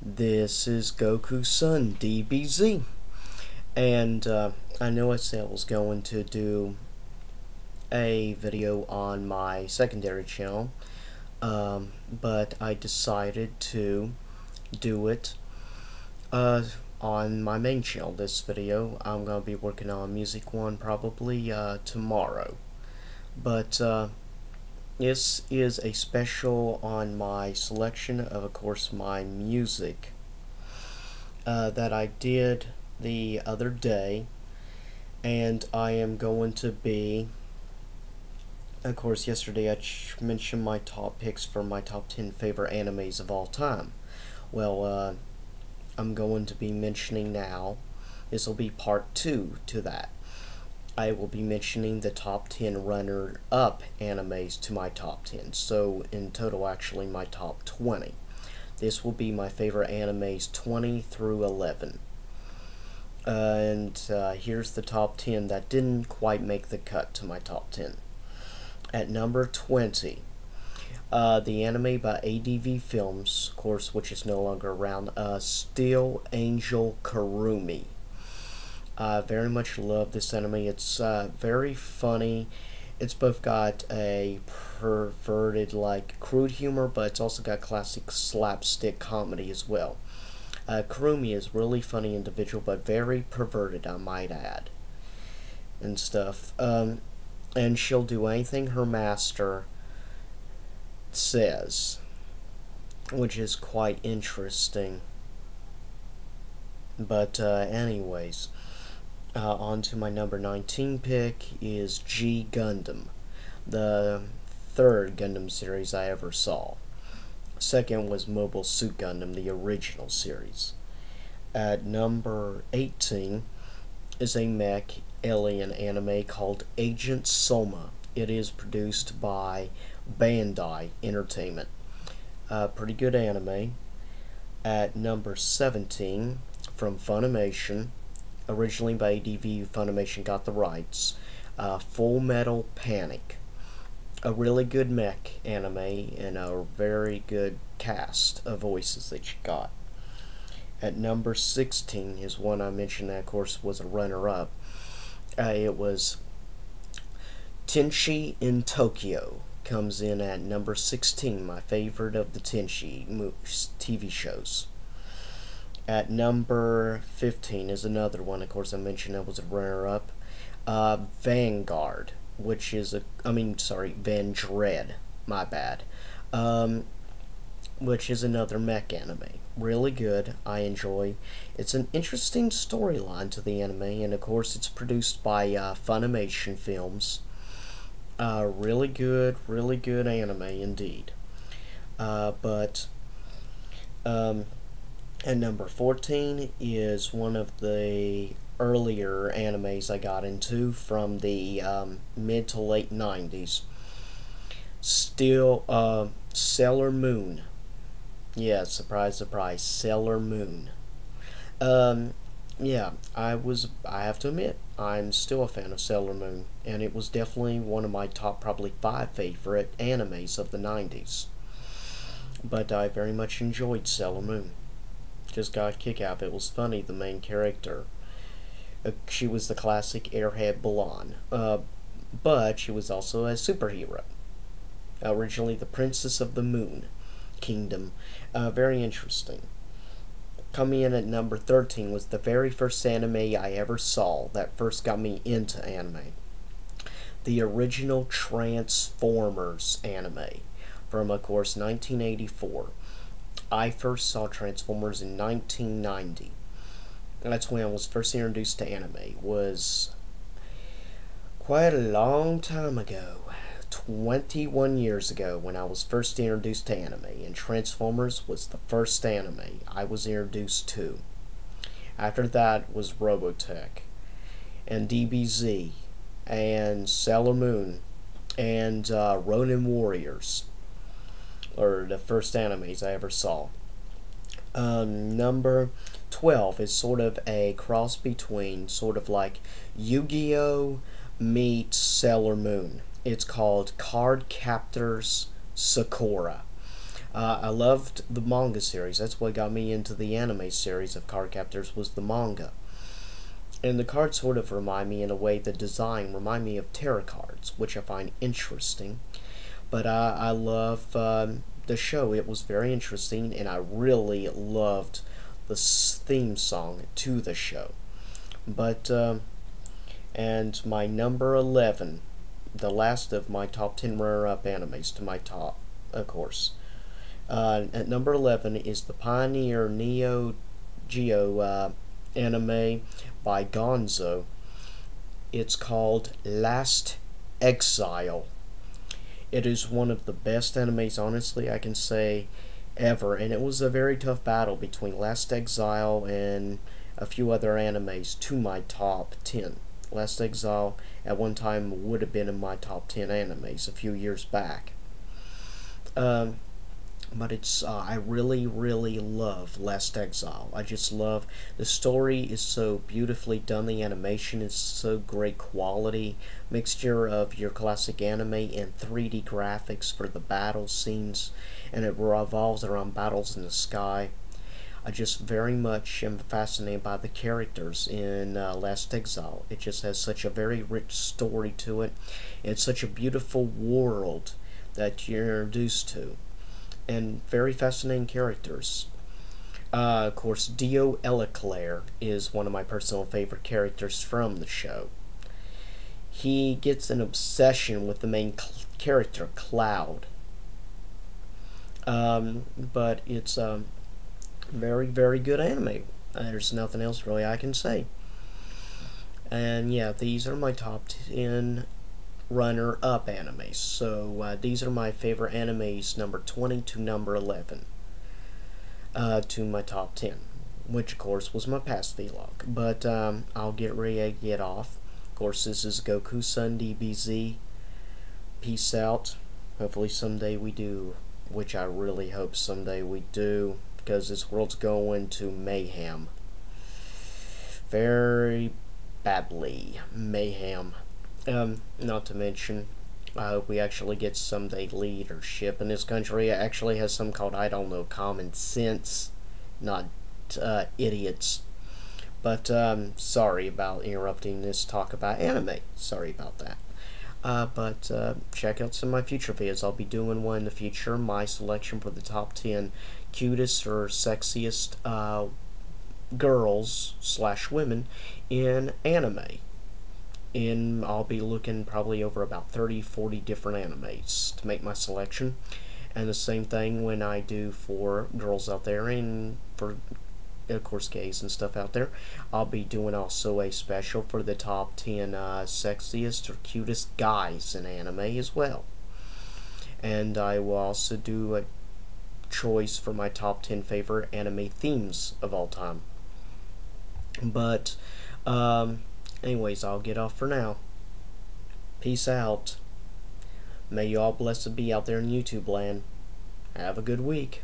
This is Goku-Sun DBZ, and I know I said I was going to do a video on my secondary channel, but I decided to do it on my main channel. This video, I'm going to be working on Music 1 probably tomorrow, but this is a special on my selection of course, my music that I did the other day, and I am going to be, of course, yesterday I mentioned my top picks for my top 10 favorite animes of all time. Well, I'm going to be mentioning now, this will be part 2 to that. I will be mentioning the top 10 runner-up animes to my top 10. So, in total, actually, my top 20. This will be my favorite animes 20 through 11. Here's the top 10 that didn't quite make the cut to my top 10. At number 20, the anime by ADV Films, of course, which is no longer around, Steel Angel Kurumi. I very much love this anime. It's very funny. It's both got a perverted, like, crude humor, but it's also got classic slapstick comedy as well. Kurumi is a really funny individual, but very perverted, I might add, and stuff. And she'll do anything her master says, which is quite interesting. But anyways, on to my number 19 pick is G Gundam, the third Gundam series I ever saw. Second was Mobile Suit Gundam, the original series. At number 18 is a mech alien anime called Agent Soma. It is produced by Bandai Entertainment. Pretty good anime. At number 17, from Funimation, originally by ADV, Funimation got the rights, Full Metal Panic. A really good mech anime and a very good cast of voices that you got. At number 16 is one I mentioned that, of course, was a runner-up. It was Tenchi in Tokyo. Comes in at number 16, my favorite of the Tenchi TV shows. At number 15 is another one, of course, I mentioned that was a runner-up. Vanguard, which is Vandred, my bad. Which is another mech anime. Really good, I enjoy. It's an interesting storyline to the anime, and of course it's produced by Funimation Films. Really good anime indeed. At number 14 is one of the earlier animes I got into from the mid to late 90s. Still, Sailor Moon. Yeah, surprise, surprise, Sailor Moon. Yeah, I have to admit, I'm still a fan of Sailor Moon, and it was definitely one of my top probably 5 favorite animes of the 90s. But I very much enjoyed Sailor Moon. Just got a kick out of it. It was funny, the main character. She was the classic airhead blonde, but she was also a superhero. Originally the Princess of the Moon Kingdom. Very interesting. Coming in at number 13 was the very first anime I ever saw that first got me into anime. The original Transformers anime from, of course, 1984. I first saw Transformers in 1990. That's when I was first introduced to anime. It was quite a long time ago. 21 years ago when I was first introduced to anime, and Transformers was the first anime I was introduced to. After that was Robotech, and DBZ, and Sailor Moon, and Ronin Warriors, or the first animes I ever saw. Number 12 is sort of a cross between sort of like Yu-Gi-Oh! Meets Sailor Moon. It's called Card Captors Sakura. I loved the manga series. That's what got me into the anime series of Cardcaptors was the manga. And the cards sort of remind me, in a way, the design remind me of tarot cards, which I find interesting. But I love the show. It was very interesting, and I really loved the theme song to the show. But and my number 11, the last of my top 10 runner-up animes to my top, of course. At number 11 is the Pioneer Neo Geo anime by Gonzo. It's called Last Exile. It is one of the best animes, honestly, I can say, ever. And it was a very tough battle between Last Exile and a few other animes to my top 10. Last Exile at one time would have been in my top 10 animes a few years back. But it's I really love Last Exile. I just love the story is so beautifully done. The animation is so great quality, mixture of your classic anime and 3D graphics for the battle scenes, and it revolves around battles in the sky. I just very much am fascinated by the characters in Last Exile. It just has such a very rich story to it, and such a beautiful world that you're introduced to, and very fascinating characters. Of course, Dio Eleclair is one of my personal favorite characters from the show. He gets an obsession with the main character, Cloud. But it's very good anime. There's nothing else really I can say. And yeah, these are my top 10 runner-up animes. So these are my favorite animes, number 20 to number 11, to my top 10, which of course was my past vlog. But I'll get ready to get off. Of course, this is Goku-san DBZ. Peace out. Hopefully someday we do, which I really hope someday we do, because this world's going to mayhem. Very badly mayhem. Not to mention, I hope we actually get someday leadership in this country. It actually has some called, I don't know, common sense, not idiots. But sorry about interrupting this talk about anime. Sorry about that. But check out some of my future videos. I'll be doing one in the future. My selection for the top 10 cutest or sexiest girls / women in anime. And I'll be looking probably over about 30-40 different animes to make my selection. And the same thing when I do for girls out there, and for of course gays and stuff out there. I'll be doing also a special for the top 10 sexiest or cutest guys in anime as well. And I will also do a choice for my top 10 favorite anime themes of all time. But anyways, I'll get off for now. Peace out. May you all blessed be out there in YouTube land. Have a good week.